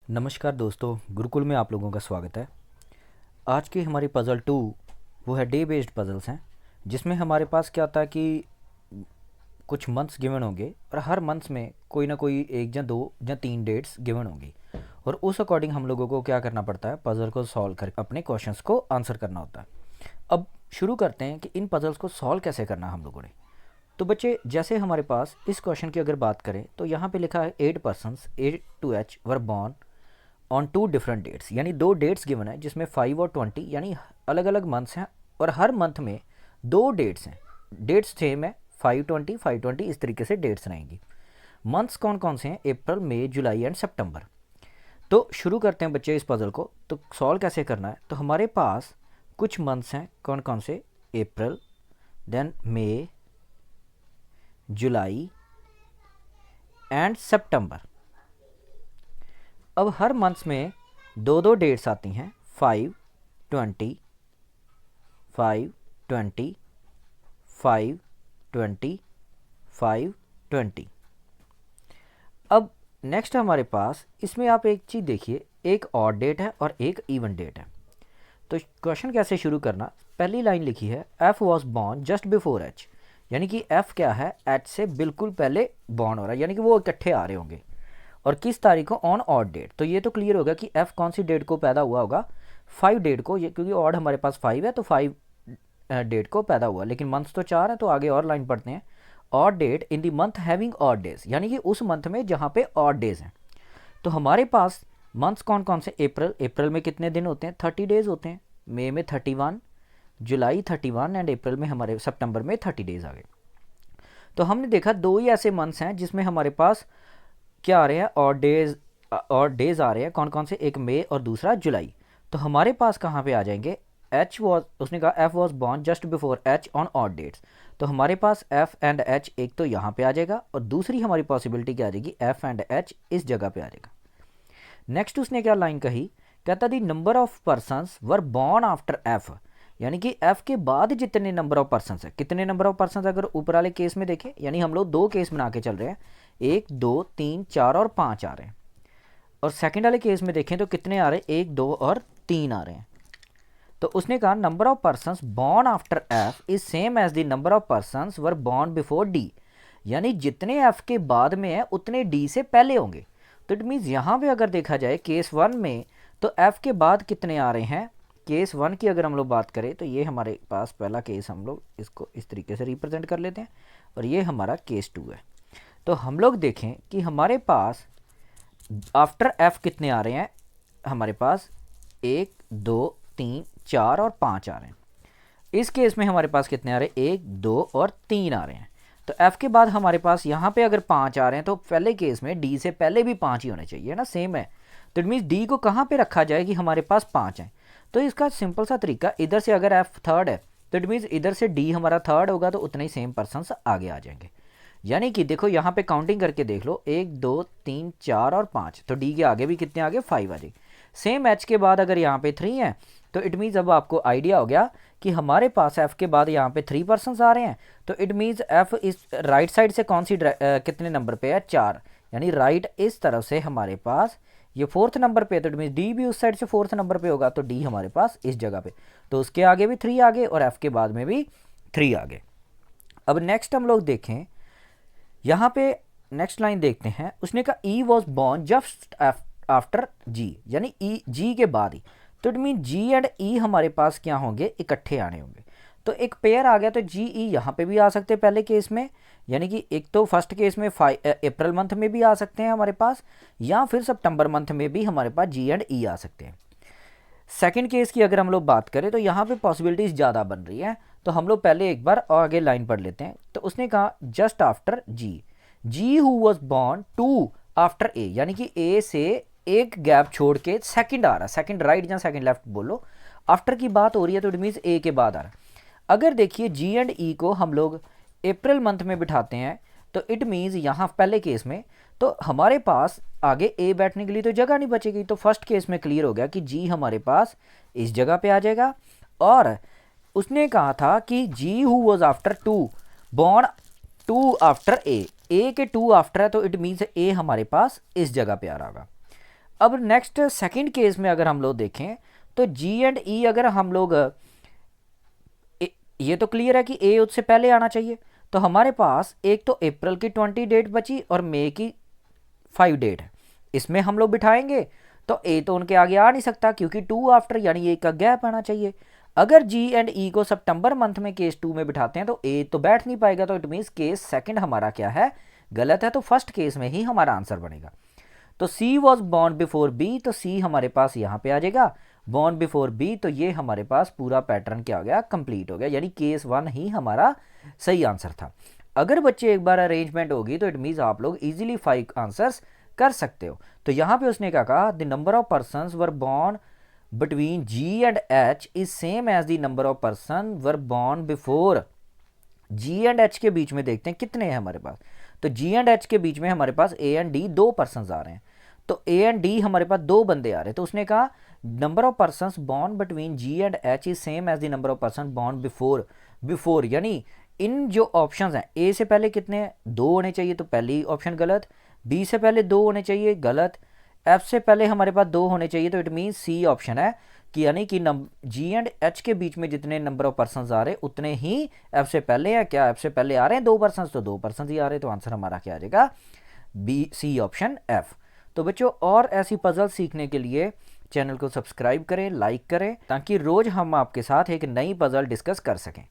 नमस्कार दोस्तों, गुरुकुल में आप लोगों का स्वागत है। आज की हमारी पज़ल 2 वो है डे बेस्ड पज़ल्स हैं, जिसमें हमारे पास क्या होता है कि कुछ मंथ्स गिवन होंगे और हर मंथ्स में कोई ना कोई एक या दो या तीन डेट्स गिवन होंगी और उस अकॉर्डिंग हम लोगों को क्या करना पड़ता है, पज़ल को सॉल्व कर अपने क्वेश्चंस को आंसर करना होता है। अब शुरू करते हैं कि इन पज़ल्स को सॉल्व कैसे करना हम लोगों ने। तो बच्चे, जैसे हमारे पास इस क्वेश्चन की अगर बात करें तो यहाँ पे लिखा है 8 persons A to H were born on 2 different dates, यानी 2 डेट्स गिवन है जिसमें 5 और 20 यानी अलग अलग मंथ्स हैं और हर मंथ में 2 डेट्स हैं। डेट्स सेम है, 520 520 इस तरीके से डेट्स रहेंगी। मंथ्स कौन कौन से हैं? अप्रैल, मई, जुलाई एंड सितंबर। तो शुरू करते हैं बच्चे इस पजल को। तो सॉल्व कैसे करना है? तो हमारे पास कुछ मंथ्स हैं, कौन कौन से? अप्रैल, देन मई, जुलाई एंड सितंबर। अब हर मंथ्स में दो दो डेट्स आती हैं, 520 520 520 520। अब नेक्स्ट हमारे पास इसमें आप एक चीज़ देखिए, एक ऑड डेट है और एक इवन डेट है। तो क्वेश्चन कैसे शुरू करना? पहली लाइन लिखी है F was born just before H, यानी कि एफ क्या है? एच से बिल्कुल पहले बॉर्न हो रहा है, यानी कि वो इकट्ठे आ रहे होंगे। और किस तारीख को? On odd date. तो ये तो क्लियर होगा कि एफ कौन सी डेट को पैदा हुआ होगा? 5 डेट को, ये क्योंकि ऑड हमारे पास 5 है तो 5 डेट को पैदा हुआ। लेकिन मंथ तो 4 है, तो आगे और लाइन पढ़ते हैं। Odd date in the month having odd days, यानी कि उस मंथ में जहाँ पे ऑड डेज हैं। तो हमारे पास मंथ्स कौन कौन से? अप्रैल में कितने दिन होते हैं? 30 डेज होते हैं। मई में 31, जुलाई 31 एंड अप्रैल में हमारे सितंबर में 30 डेज आ गए। तो हमने देखा दो ही ऐसे मंथ्स हैं जिसमें हमारे पास क्या आ रहे हैं? और डेज आ रहे हैं। कौन कौन से? एक मई और दूसरा जुलाई। तो हमारे पास कहाँ पे आ जाएंगे? एच वॉज, उसने कहा F was born just before H on odd dates. तो हमारे पास एफ एंड एच एक तो यहाँ पे आ जाएगा और दूसरी हमारी पॉसिबिलिटी क्या आ जाएगी? एफ एंड एच इस जगह पे आ जाएगा। नेक्स्ट उसने क्या लाइन कही? कहता the number of persons were born after F, यानी कि एफ के बाद जितने नंबर ऑफ पर्सनस है। कितने नंबर ऑफ पर्सनस अगर ऊपर वाले केस में देखें, यानी हम लोग दो केस बना के चल रहे हैं, 1 2 3 4 और 5 आ रहे हैं। और सेकंड वाले केस में देखें तो कितने आ रहे हैं? 1 2 और 3 आ रहे हैं। तो उसने कहा number of persons born after F is same as the number of persons were born before D, यानी जितने एफ के बाद में है उतने डी से पहले होंगे। तो इट मीन्स यहाँ पे अगर देखा जाए केस 1 में तो एफ के बाद कितने आ रहे हैं? केस 1 की अगर हम लोग बात करें तो ये हमारे पास पहला केस, हम लोग इसको इस तरीके से रिप्रेजेंट कर लेते हैं और ये हमारा केस 2 है। तो हम लोग देखें कि हमारे पास आफ्टर एफ कितने आ रहे हैं? हमारे पास 1 2 3 4 और 5 आ रहे हैं। इस केस में हमारे पास कितने आ रहे हैं? 1 2 और 3 आ रहे हैं। तो एफ के बाद हमारे पास यहाँ पे अगर 5 आ रहे हैं तो पहले केस में डी से पहले भी 5 ही होने चाहिए ना, सेम है। तो इट मीन्स डी को कहाँ पे रखा जाए कि हमारे पास 5 है? तो इसका सिंपल सा तरीका, इधर से अगर एफ थर्ड है तो इट मीन्स इधर से डी हमारा थर्ड होगा, तो उतने ही सेम पर्सन आगे आ जाएंगे। यानी कि देखो यहाँ पे काउंटिंग करके देख लो, 1 2 3 4 और 5, तो डी के आगे भी कितने आगे? 5 आ जाए। सेम एच के बाद अगर यहाँ पे 3 है तो इट मीन्स अब आपको आइडिया हो गया कि हमारे पास एफ के बाद यहाँ पे 3 पर्सन आ रहे हैं। तो इट मीन्स एफ इस राइट साइड से कौन सी कितने नंबर पे है? 4, यानी राइट इस तरफ से हमारे पास ये 4th नंबर पे है। तो इट मीन्स डी भी उस साइड से 4th नंबर पे होगा, तो डी हमारे पास इस जगह पे। तो उसके आगे भी 3 आगे और एफ के बाद में भी 3 आगे। अब नेक्स्ट हम लोग देखें, यहाँ पे नेक्स्ट लाइन देखते हैं। उसने कहा ई वॉज बॉर्न जस्ट आफ्टर जी, यानी ई जी के बाद ही। तो इट मीन जी एंड ई हमारे पास क्या होंगे? इकट्ठे आने होंगे। तो एक पेयर आ गया, तो जी ई यहाँ पे भी आ सकते हैं पहले केस में, यानी कि एक तो फर्स्ट केस में अप्रैल मंथ में भी आ सकते हैं हमारे पास, या फिर सितंबर मंथ में भी हमारे पास जी एंड ई आ सकते हैं। सेकंड केस की अगर हम लोग बात करें तो यहाँ पे पॉसिबिलिटीज़ ज़्यादा बन रही है। तो हम लोग पहले एक बार आगे लाइन पढ़ लेते हैं। तो उसने कहा just after G, G who was born two after A, यानी कि ए से एक गैप छोड़ के सेकंड आ रहा है, सेकंड राइट या सेकंड लेफ्ट बोलो, आफ्टर की बात हो रही है तो इट मीन्स ए के बाद आ रहा है। अगर देखिए जी एंड ई को हम लोग अप्रैल मंथ में बिठाते हैं तो इट मीन्स यहाँ पहले केस में तो हमारे पास आगे ए बैठने के लिए तो जगह नहीं बचेगी। तो फर्स्ट केस में क्लियर हो गया कि जी हमारे पास इस जगह पे आ जाएगा। और उसने कहा था कि G who was after two born two after A, A के 2 आफ्टर है, तो इट मीन्स ए हमारे पास इस जगह पे आ रहा होगा। अब नेक्स्ट सेकंड केस में अगर हम लोग देखें तो जी एंड ई अगर हम लोग ये तो क्लियर है कि ए उससे पहले आना चाहिए, तो हमारे पास एक तो अप्रैल की 20 डेट बची और मई की 5 डेट है, इसमें हम लोग बिठाएंगे तो ए तो उनके आगे आ नहीं सकता क्योंकि 2 आफ्टर यानी ए का गैप आना चाहिए। अगर जी एंड ई को सितंबर मंथ में केस 2 में बिठाते हैं तो ए तो बैठ नहीं पाएगा, तो इट मीन्स केस सेकंड हमारा क्या है, गलत है, तो फर्स्ट केस में ही हमारा आंसर बनेगा। तो सी वॉज बॉर्न बिफोर बी, तो सी हमारे पास यहाँ पे आ जाएगा, बॉर्न बिफोर बी, तो ये हमारे पास पूरा पैटर्न क्या हो गया, कंप्लीट हो गया, यानी केस 1 ही हमारा सही आंसर था। अगर बच्चे एक बार अरेंजमेंट होगी तो इट मीन्स आप लोग इजीली 5 आंसर्स कर सकते हो। तो यहाँ पे उसने क्या कहा, the number of persons were born between G and H is same as the number of person were born before. G and H के बीच में देखते हैं कितने हैं हमारे पास, तो जी एंड एच के बीच में हमारे पास ए एंड डी 2 पर्सन आ रहे हैं, तो ए एंड डी हमारे पास 2 बंदे आ रहे हैं, तो उसने कहा number of person born between G and H is same as the number of person born before. Before यानी इन जो ऑप्शंस हैं, ए से पहले कितने 2 होने चाहिए, तो पहली ऑप्शन गलत, बी से पहले 2 होने चाहिए गलत, एफ से पहले हमारे पास 2 होने चाहिए, तो इट मीन सी ऑप्शन है कि यानी कि जी एंड एच के बीच में जितने नंबर ऑफ पर्सन आ रहे उतने ही एफ से पहले हैं। क्या एफ से पहले आ रहे हैं 2 पर्सन, तो 2 पर्सन ही आ रहे हैं, तो आंसर हमारा क्या आ जाएगा, बी सी ऑप्शन एफ। तो बच्चों और ऐसी पजल सीखने के लिए चैनल को सब्सक्राइब करें, लाइक करें, ताकि रोज़ हम आपके साथ एक नई पजल डिस्कस कर सकें।